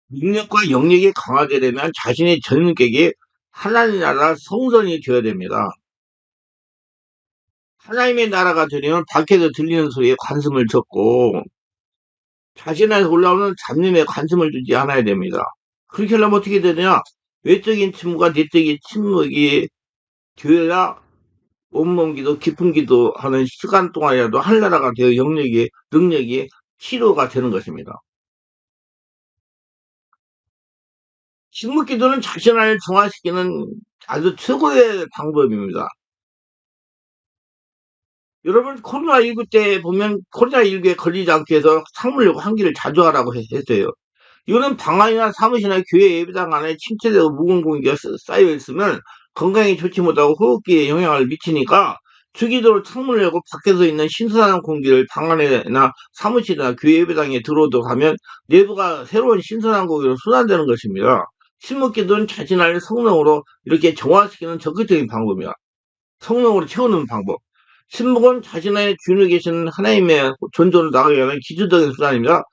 능력과 영역이 강화되려면 자신의 전격이 하나님 나라 성전이 되어야 됩니다. 하나님의 나라가 되려면 밖에서 들리는 소리에 관심을 줬고 자신에서 올라오는 잡념에 관심을 두지 않아야 됩니다. 그렇게 하려면 어떻게 되느냐? 외적인 침묵과 내적인 침묵이 되어야 온몸 기도, 깊은 기도하는 시간 동안이라도 한나라가 되어 영역이, 능력이 치료가 되는 것입니다. 침묵 기도는 자신을 중화시키는 아주 최고의 방법입니다. 여러분, 코로나19 때 보면 코로나19에 걸리지 않기 위해서 창문 열고 환기를 자주 하라고 했어요. 이거는 방 안이나 사무실이나 교회 예배당 안에 침체되고 묵은 공기가 쌓여 있으면 건강에 좋지 못하고 호흡기에 영향을 미치니까 주기적으로 창문을 열고 밖에서 있는 신선한 공기를 방 안이나 사무실이나 교회 예배당에 들어오도록 하면 내부가 새로운 신선한 공기로 순환되는 것입니다. 침묵기도는 자신을 성령으로 이렇게 정화시키는 적극적인 방법이야. 성령으로 채우는 방법. 침묵은 자신의 주인에 계신 하나님의 존재로 나가기 위한 기초적인 수단입니다.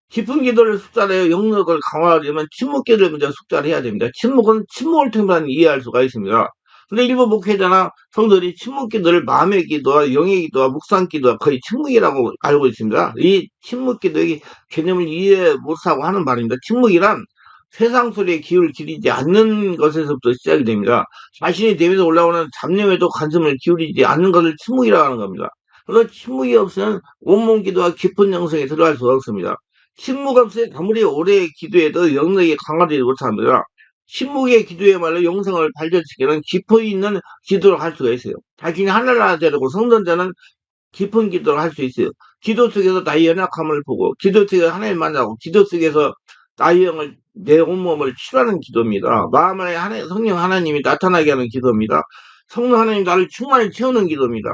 깊은 기도를 숙달해야 영역을 강화하려면 침묵 기도를 먼저 숙달해야 됩니다. 침묵은 침묵을 통해만 이해할 수가 있습니다. 근데 일부 목회자나 성도들이 침묵 기도를 마음의 기도와 영의 기도와 묵상 기도와 거의 침묵이라고 알고 있습니다. 이 침묵 기도의 개념을 이해 못하고 하는 말입니다. 침묵이란 세상 소리에 귀를 기울이지 않는 것에서부터 시작이 됩니다. 자신이 내면에서 올라오는 잡념에도 관심을 기울이지 않는 것을 침묵이라고 하는 겁니다. 그래서 침묵이 없으면 온몸 기도와 깊은 영성에 들어갈 수가 없습니다. 침묵 없이 아무리 오래 기도해도 영역이 강화되지 못합니다. 침묵의 기도야말로 영성을 발전시키는 깊이 있는 기도를 할 수가 있어요. 자신이 하늘나라 되려고 성전자는 깊은 기도를 할 수 있어요. 기도 속에서 나의 연약함을 보고, 기도 속에서 하나님 만나고, 기도 속에서 나의 영을, 내 온몸을 치유하는 기도입니다. 마음 안에 성령 하나님이 나타나게 하는 기도입니다. 성령 하나님 나를 충만히 채우는 기도입니다.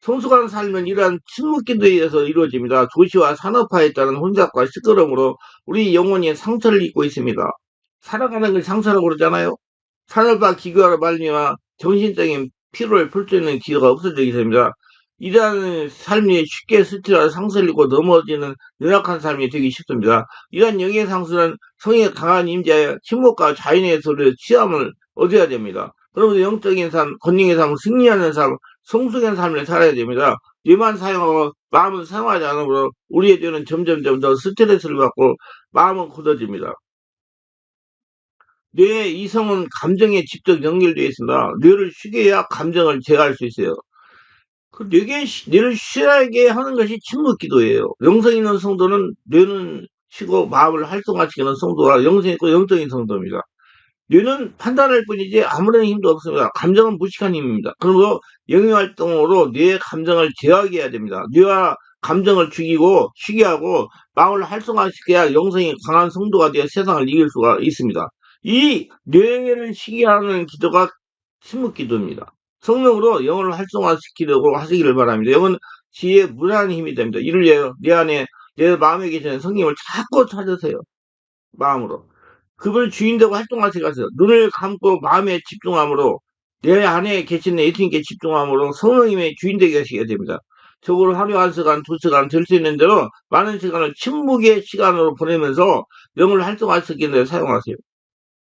성숙한 삶은 이러한 침묵 기도에 의해서 이루어집니다. 도시와 산업화에 따른 혼잡과 시끄러움으로 우리 영혼이 상처를 입고 있습니다. 살아가는 걸 상처라고 그러잖아요. 산업화 기교로 말미암아 정신적인 피로를 풀 수 있는 기회가 없어지게 됩니다. 이러한 삶이 쉽게 스트레스를 상슬리고 넘어지는 연약한 삶이 되기 쉽습니다. 이러한 영의 상수는 성의 강한 임자의 침묵과 자연의 소리를 취함을 얻어야 됩니다. 그러면서 영적인 삶, 권능의 삶, 승리하는 삶, 성숙한 삶을 살아야 됩니다. 뇌만 사용하고 마음은 사용하지 않으므로 우리의 뇌는 점점점 더 스트레스를 받고 마음은 굳어집니다. 뇌의 이성은 감정에 직접 연결되어 있습니다. 뇌를 쉬게 해야 감정을 제어할 수 있어요. 그 뇌를 쉬게 하는 것이 침묵 기도예요. 영성 있는 성도는 뇌는 쉬고 마음을 활성화시키는 성도가 영성 있고 영적인 성도입니다. 뇌는 판단할 뿐이지 아무런 힘도 없습니다. 감정은 무식한 힘입니다. 그리고 영유활동으로 뇌의 감정을 제어하게 해야 됩니다. 뇌와 감정을 죽이고 쉬게 하고 마음을 활성화시켜야 영성이 강한 성도가 되어 세상을 이길 수가 있습니다. 이 뇌를 쉬게 하는 기도가 침묵 기도입니다. 성령으로 영을 활성화시키려고 하시기를 바랍니다. 영은 지혜의 무한한 힘이 됩니다. 이를 위하여 내 안에 내 마음에 계시는 성령을 자꾸 찾으세요. 마음으로. 그걸 주인되고 활동하시게 하세요. 눈을 감고 마음에 집중함으로 내 안에 계시는 예수님께 집중함으로 성령님의 주인되게 하시게 됩니다. 적어도 하루 1시간, 2시간 될 수 있는 대로 많은 시간을 침묵의 시간으로 보내면서 영을 활성화시키는 데 사용하세요.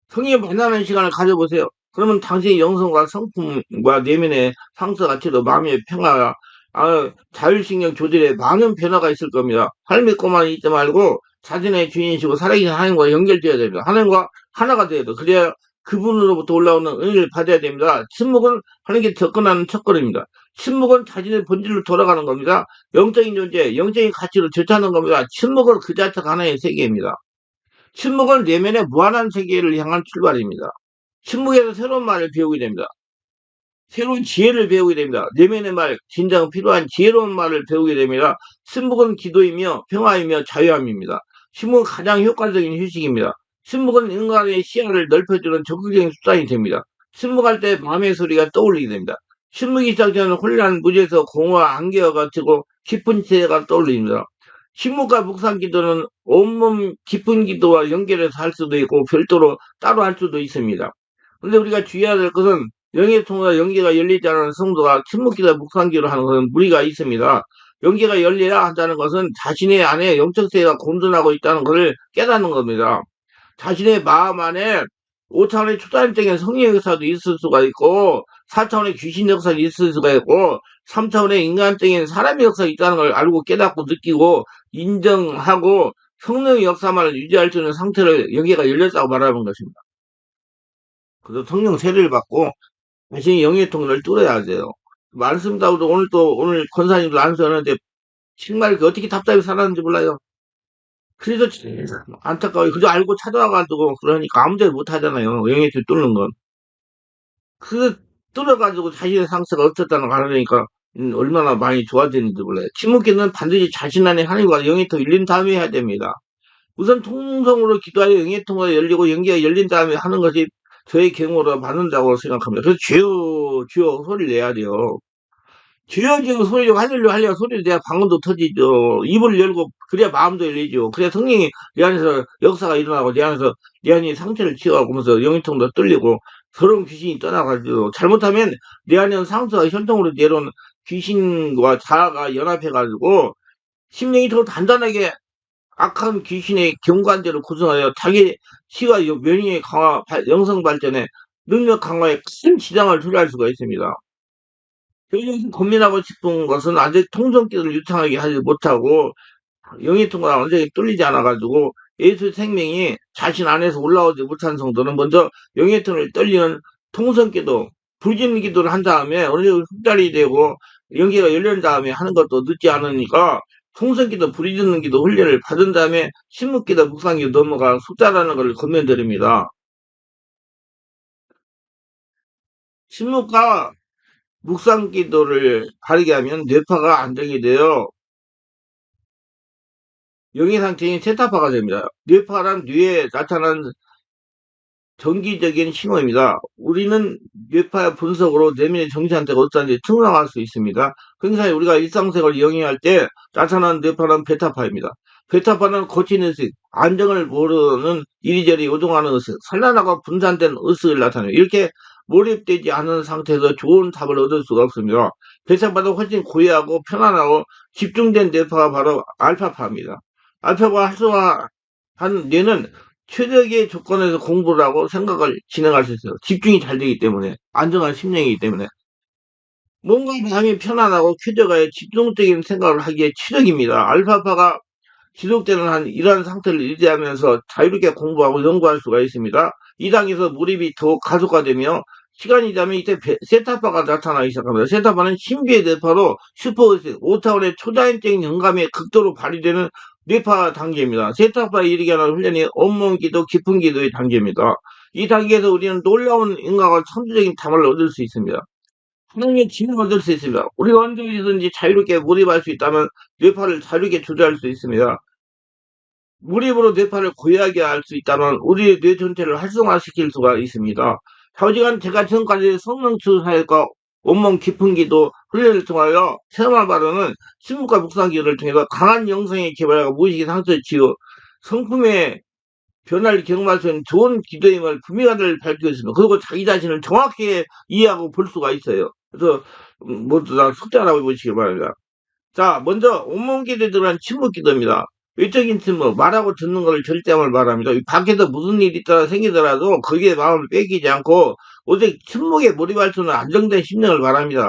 성령 만나는 시간을 가져보세요. 그러면 당신의 영성과 성품과 내면의 상처가 치도 마음의 평화와 자율신경 조절에 많은 변화가 있을 겁니다. 삶믿고만 있지 말고 자신의 주인이시고 살아계신 하나님과 연결되어야 됩니다. 하나님과 하나가 되어야 돼요. 그래야 그분으로부터 올라오는 은혜를 받아야 됩니다. 침묵은 하나님께 접근하는 첫걸음입니다. 침묵은 자신의 본질로 돌아가는 겁니다. 영적인 존재, 영적인 가치로 절차하는 겁니다. 침묵은 그 자체가 하나의 세계입니다. 침묵은 내면의 무한한 세계를 향한 출발입니다. 침묵에서 새로운 말을 배우게 됩니다. 새로운 지혜를 배우게 됩니다. 내면의 말, 진정 필요한 지혜로운 말을 배우게 됩니다. 침묵은 기도이며 평화이며 자유함입니다. 침묵은 가장 효과적인 휴식입니다. 침묵은 인간의 시야를 넓혀주는 적극적인 수단이 됩니다. 침묵할 때 마음의 소리가 떠올리게 됩니다. 침묵이 시작되는 혼란, 무지에서 공허와 안개와 같고 깊은 지혜가 떠올립니다. 침묵과 묵상 기도는 온몸 깊은 기도와 연결해서 할 수도 있고 별도로 따로 할 수도 있습니다. 그런데 우리가 주의해야 될 것은 영의 통로와 연계가 열리지 않은 성도가 침묵기도 묵상기도 하는 것은 무리가 있습니다. 영계가 열려야 한다는 것은 자신의 안에 영적 세계가 공존하고 있다는 것을 깨닫는 겁니다. 자신의 마음 안에 5차원의 초자연적인 성령 역사도 있을 수가 있고 4차원의 귀신 역사도 있을 수가 있고 3차원의 인간적인 사람의 역사가 있다는 걸 알고 깨닫고 느끼고 인정하고 성령의 역사만을 유지할 수 있는 상태를 영계가 열렸다고 말하는 것입니다. 그래서 성령 세례를 받고 자신이 영의 통로를 뚫어야 돼요. 말씀다우도 오늘 권사님도 안수하는데 정말 어떻게 답답히 살았는지 몰라요. 그래서 안타까워요. 그저 알고 찾아와가지고 그러니까 아무 데도 못 하잖아요. 영의 줄 뚫는 건. 그 뚫어가지고 자신의 상처가 없었다는 거 알으니까 얼마나 많이 좋아지는지 몰라요. 침묵기는 반드시 자신 안에 하나님과 영의 통 열린 다음에 해야 됩니다. 우선 통성으로 기도하여 영의 통로가 열리고 영계가 열린 다음에 하는 것이 저의 경우로 받는다고 생각합니다. 그래서 주여 주여 소리를 내야 돼요. 주여 주여 소리를 할렐루야 소리를 내야 방언도 터지죠. 입을 열고 그래야 마음도 열리죠. 그래야 성령이 내 안에서 역사가 일어나고 내 안에서 내 안에 상처를 치유하면서 영통도 뚫리고 더러운 귀신이 떠나가지고 잘못하면 내 안에 상처가 혈통으로 내려온 귀신과 자아가 연합해가지고 심령이 더 단단하게 악한 귀신의 경관대로 구성하여 자기 시와 면역의 강화, 영성 발전에 능력 강화에 큰 지장을 초래할 수가 있습니다. 여기서 고민하고 싶은 것은 아직 통성기를 유창하게 하지 못하고 영의 통로가 완전히 뚫리지 않아가지고 예수 생명이 자신 안에서 올라오지 못한 성도는 먼저 영의 통로를 떨리는 통성기도 불진 기도를 한 다음에 어느 정도 흡달이 되고 영계가 열린 다음에 하는 것도 늦지 않으니까 통성기도 불이짓는 기도 훈련을 받은 다음에 신묵기도 묵상기도 넘어가 숙달하는 것을 권면드립니다. 신묵과 묵상기도를 바르게 하면 뇌파가 안정이 되어 영의 상태인 세타파가 됩니다. 뇌파란 뇌에 나타난 정기적인 신호입니다. 우리는 뇌파 분석으로 내면의 정신 상태가 어떠한지 측량할 수 있습니다. 그러니까 우리가 일상생활을 영위할 때 나타나는 뇌파는 베타파입니다. 베타파는 고치는 의식, 안정을 모르는 이리저리 요동하는 의식, 산란하고 분산된 의식을 나타내요. 이렇게 몰입되지 않은 상태에서 좋은 답을 얻을 수가 없습니다. 베타파는 훨씬 고요하고 편안하고 집중된 뇌파가 바로 알파파입니다. 알파파 활성화한 뇌는 최적의 조건에서 공부를 하고 생각을 진행할 수 있어요. 집중이 잘 되기 때문에, 안정한 심령이기 때문에. 뭔가 마음이 편안하고 쾌적하여 집중적인 생각을 하기에 최적입니다. 알파파가 지속되는 한 이러한 상태를 유지하면서 자유롭게 공부하고 연구할 수가 있습니다. 이 단계에서 몰입이 더욱 가속화되며 시간이 지나면 이때 세타파가 나타나기 시작합니다. 세타파는 신비의 뇌파로 슈퍼의식, 5차원의 초자연적인 영감이 극도로 발휘되는 뇌파 단계입니다. 세타파에 이르게 하는 훈련이 온몸 기도, 깊은 기도의 단계입니다. 이 단계에서 우리는 놀라운 인과와 천주적인 답을 얻을 수 있습니다. 하나님의 지혜를 얻을 수 있습니다. 우리가 언제든지 자유롭게 몰입할 수 있다면 뇌파를 자유롭게 조절할 수 있습니다. 몰입으로 뇌파를 고요하게 할 수 있다면 우리의 뇌 전체를 활성화시킬 수가 있습니다. 좌우지간 제가 지금까지 성령추 사역과 온몸 깊은 기도 훈련을 통하여 체험할 바로는 신문과 묵상기를 통해서 강한 영성의 개발과 무의식의 상처를 치유 성품의 변화를 경험할 수 있는 좋은 기도임을 분명하게 밝히고 있습니다. 그리고 자기 자신을 정확히 이해하고 볼 수가 있어요. 그래서 모두 다 숙달하고 보시기 바랍니다. 자, 먼저 온몸 기도에 들어간 침묵 기도입니다. 외적인 침묵, 말하고 듣는 것을 절대함을 말합니다. 밖에서 무슨 일이 있더라 생기더라도 거기에 마음을 뺏기지 않고 오직 침묵에 몰입할 수 있는 안정된 심령을 말합니다.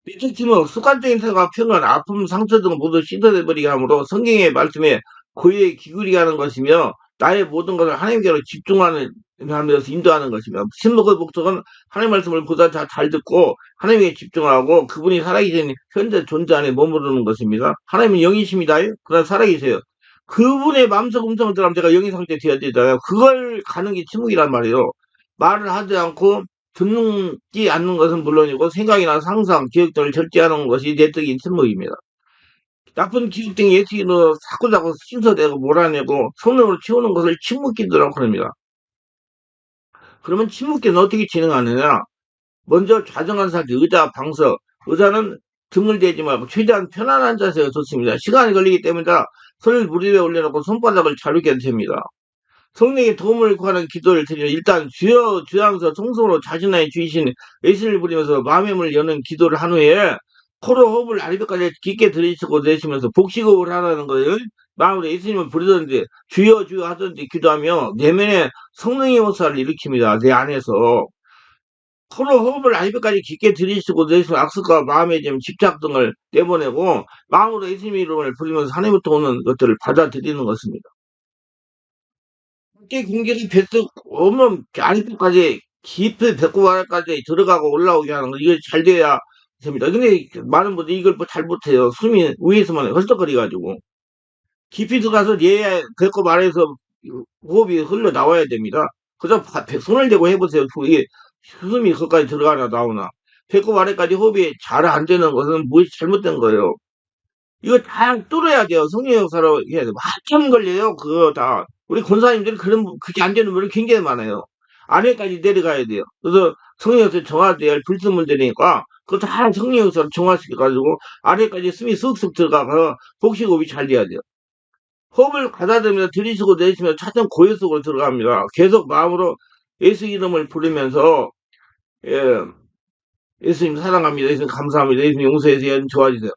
외적 침묵, 습관적인 생각, 평안, 아픔, 상처 등 모두 씻어내버리게 하므로 성경의 말씀에 고유에 기울이게 하는 것이며 나의 모든 것을 하나님께로 집중하는 하면서 인도하는 것이며 침묵의 목적은 하나님 말씀을 보다 잘 듣고 하나님께 집중하고 그분이 살아계신 현재 존재 안에 머무르는 것입니다. 하나님은 영이십니다. 그러나 살아계세요. 그분의 마음속 음성을 들으면 제가 영의 상태에 되어야 되잖아요. 그걸 가는 게 침묵이란 말이에요. 말을 하지 않고 듣지 않는 것은 물론이고 생각이나 상상, 기억 등을 절제하는 것이 내적인 침묵입니다. 나쁜 기억 등 예시로 자꾸자꾸 씻어내고 몰아내고 성령으로 채우는 것을 침묵기도라고 합니다. 그러면 침묵기는 어떻게 진행하느냐? 먼저 좌정한 상태, 의자, 방석. 의자는 등을 대지 말고 최대한 편안한 자세가 좋습니다. 시간이 걸리기 때문에 손을 무릎에 올려놓고 손바닥을 자르게 됩니다. 성령의 도움을 구하는 기도를 드리면 일단 주여 주양서 통성으로 자신의 주이신 예수를 부리면서 마음의 문을 여는 기도를 한 후에 코로 호흡을 아래까지 깊게 들이쉬고 내쉬면서 복식호흡을 하라는 거예요. 마음으로 예수님을 부르던지 주여 주여 하던지 기도하며 내면에 성령의 역사를 일으킵니다. 내 안에서. 코로 호흡을 아래까지 깊게 들이쉬고 내쉬면 악습과 마음의 집착 등을 내보내고 마음으로 예수님의 이름을 부르면서 하나님부터 오는 것들을 받아들이는 것입니다. 밖에 공기가 뱃속 오면 아래까지 깊이 배꼽 아래까지 들어가고 올라오게 하는 거 이거 잘 돼야 됩니다. 근데 많은 분들이 이걸 뭐 잘 못해요. 숨이 위에서만 헐떡거려가지고 깊이 들어가서 얘 배꼽 아래에서 호흡이 흘러 나와야 됩니다. 그다음 손을 대고 해보세요. 이게 숨이 거기까지 들어가나 나오나. 배꼽 아래까지 호흡이 잘 안 되는 것은 무엇이 잘못된 거예요. 이거 다 뚫어야 돼요. 성령 역사로 해야 돼요. 한참 걸려요. 그거 다. 우리 권사님들이 그게 안 되는 분이 굉장히 많아요. 아래까지 내려가야 돼요. 그래서 성령 역사 정화돼야 할 불순물들이니까 그거 다 성령 역사로 정화시켜가지고 아래까지 숨이 쑥쑥 들어가서 복식호흡이 잘 돼야 돼요. 호흡을 가다듬으면서 들이쉬고 내쉬면서 차츰 고요 속으로 들어갑니다. 계속 마음으로 예수 이름을 부르면서 예, 예수님 사랑합니다. 예수님 감사합니다. 예수님 용서해서 예수님 좋아지세요.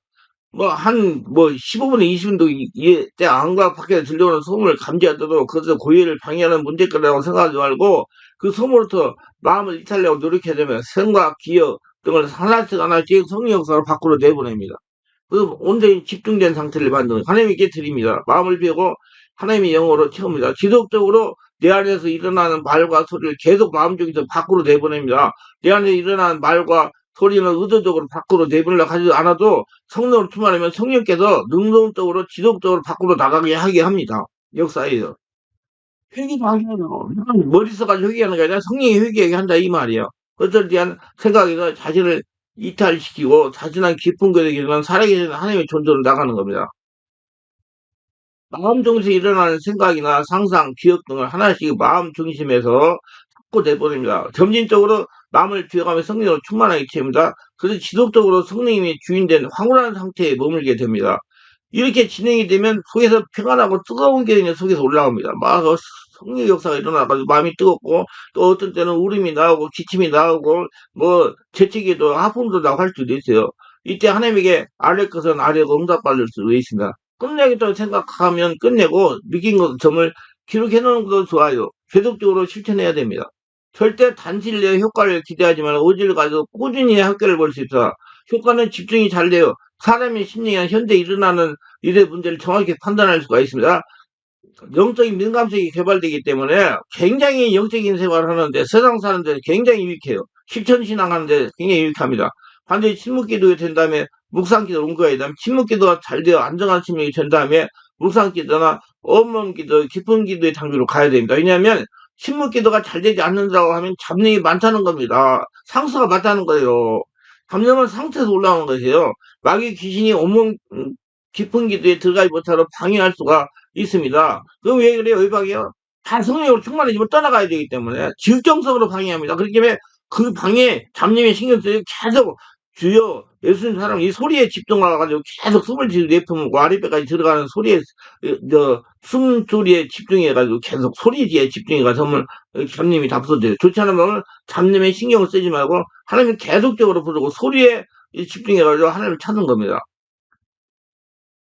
15분에 20분도 때 안과 밖에 들려오는 소음을 감지하더라도 그것을 고의를 방해하는 문제거리라고 생각하지 말고 그 소음으로부터 마음을 이탈하려고 노력해야 되면 생각, 기억 등을 하나씩 하나씩 성령 역사로 밖으로 내보냅니다. 그래서 온전히 집중된 상태를 만드는 하나님께 드립니다. 마음을 비우고 하나님의 영으로 채웁니다. 지속적으로 내 안에서 일어나는 말과 소리를 계속 마음 중에서 밖으로 내보냅니다. 내 안에 일어나는 말과 소리는 의도적으로 밖으로 내보내려고 하지 않아도 성령으로 충만하면 성령께서 능동적으로 지속적으로 밖으로 나가게 하게 합니다. 역사에서. 회개도 하잖아요. 머릿속까지 회개하는 게 아니라 성령이 회개하게 한다 이 말이에요. 그것에 대한 생각에서 자신을 이탈시키고 자신한 깊은 곳에 계시는 살아계신 하나님의 존재로 나가는 겁니다. 마음 중심에 일어나는 생각이나 상상, 기억 등을 하나씩 마음 중심에서 자꾸 내보냅니다. 점진적으로 마음을 비워가며 성령으로 충만하게 채웁니다. 그래서 지속적으로 성령님이 주인된 황홀한 상태에 머물게 됩니다. 이렇게 진행이 되면 속에서 평안하고 뜨거운 게 그냥 속에서 올라옵니다. 막 성령 역사가 일어나가지고 마음이 뜨겁고 또 어떤 때는 울음이 나오고 기침이 나오고 뭐 재채기도 하품도 나고 할 수도 있어요. 이때 하나님에게 아뢰 것은 아뢰고 응답받을 수도 있습니다. 끝내겠다고 생각하면 끝내고 느낀 것 점을 기록해 놓는 것도 좋아요. 계속적으로 실천해야 됩니다. 절대 단시일 내에 효과를 기대하지만 오지를 가지고 꾸준히 효과를 볼 수 있어. 효과는 집중이 잘 돼요. 사람의 심리나 현재 일어나는 일의 문제를 정확히 판단할 수가 있습니다. 영적인 민감성이 개발되기 때문에 굉장히 영적인 생활을 하는데 세상 사람들은 굉장히 유익해요. 실천신앙 하는데 굉장히 유익합니다. 반드시 침묵기도가 된 다음에 묵상기도 온 거예요. 다음에 침묵기도가 잘 되어 안정한 침묵이 된 다음에 묵상기도나 온몸기도, 깊은 기도의 장비로 가야 됩니다. 왜냐하면 침묵기도가 잘 되지 않는다고 하면 잡념이 많다는 겁니다. 상수가 많다는 거예요. 잡념은 상태에서 올라오는 것이에요. 마귀 귀신이 온몸 깊은 기도에 들어가지 못하도록 방해할 수가 있습니다. 그럼 왜 그래요? 왜 방해요? 다 성령으로 충만해지면 떠나가야 되기 때문에 즉정적으로 방해합니다. 그렇기 때문에 그 방해, 잡념에 신경 쓰여 계속 주여 예수님 사람 이 소리에 집중하가지고 계속 숨을 내뿜고 아랫배까지 들어가는 소리에 숨소리에 집중해가지고 계속 소리에 집중해가지고 잡념이 다 부서져요. 좋지 않으면 잡념에 신경을 쓰지 말고 하나님 계속적으로 부르고 소리에 집중해가지고 하나님을 찾는 겁니다.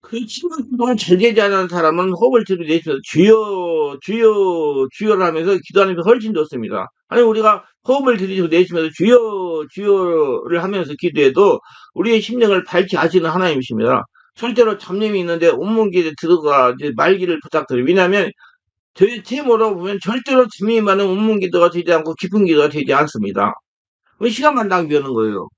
그 시간 동안 잘 되지 않은 사람은 호흡을 들이내쉬면서 주여 주여 주여를 하면서 기도하는 게 훨씬 좋습니다. 아니 우리가 호흡을 들이내쉬면서 주여 주여를 하면서 기도해도 우리의 심령을 밝히 하시는 하나님이십니다. 절대로 잡념이 있는데 온몸길에 들어가 이제 말기를 부탁드려요. 왜냐하면 제 뭐라고 보면 절대로 잡념이 많은 온몸 기도가 되지 않고 깊은 기도가 되지 않습니다. 그 시간만 낭비하는 거예요.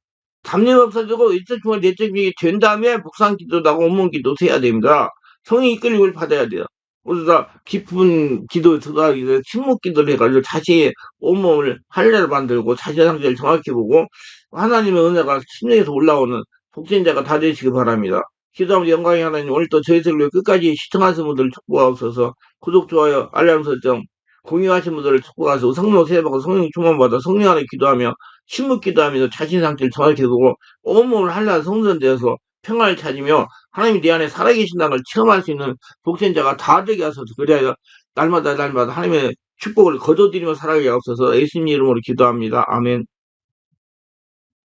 잡념 없어지고 일절 중에 내적 중이 된 다음에 묵상 기도도 하고 온몸 기도도 해야 됩니다. 성의 이끌림을 받아야 돼요. 그래서 깊은 기도 들어가기 위해서 침묵 기도를 해가지고 자신의 온몸을 할례를 만들고 자신의 상태를 정확히 보고 하나님의 은혜가 심령에서 올라오는 복전자가 다 되시기 바랍니다. 기도하면서 영광의 하나님 오늘도 저희들을 위해 끝까지 시청하신 분들을 축복하옵소서. 구독, 좋아요, 알람 설정 공유하신 분들을 축복하소서. 성령 세례받고 성령 충만받아 성령 안에 기도하며 침묵 기도하면서 자신 상태를 정확히 보고 온몸을 한란 성전되어서 평안을 찾으며 하나님이 내 안에 살아계신다는 걸 체험할 수 있는 복전자가 다 되게 하소서. 그래야 날마다 하나님의 축복을 거둬들이며 살아가게 하옵소서. 예수님 이름으로 기도합니다. 아멘.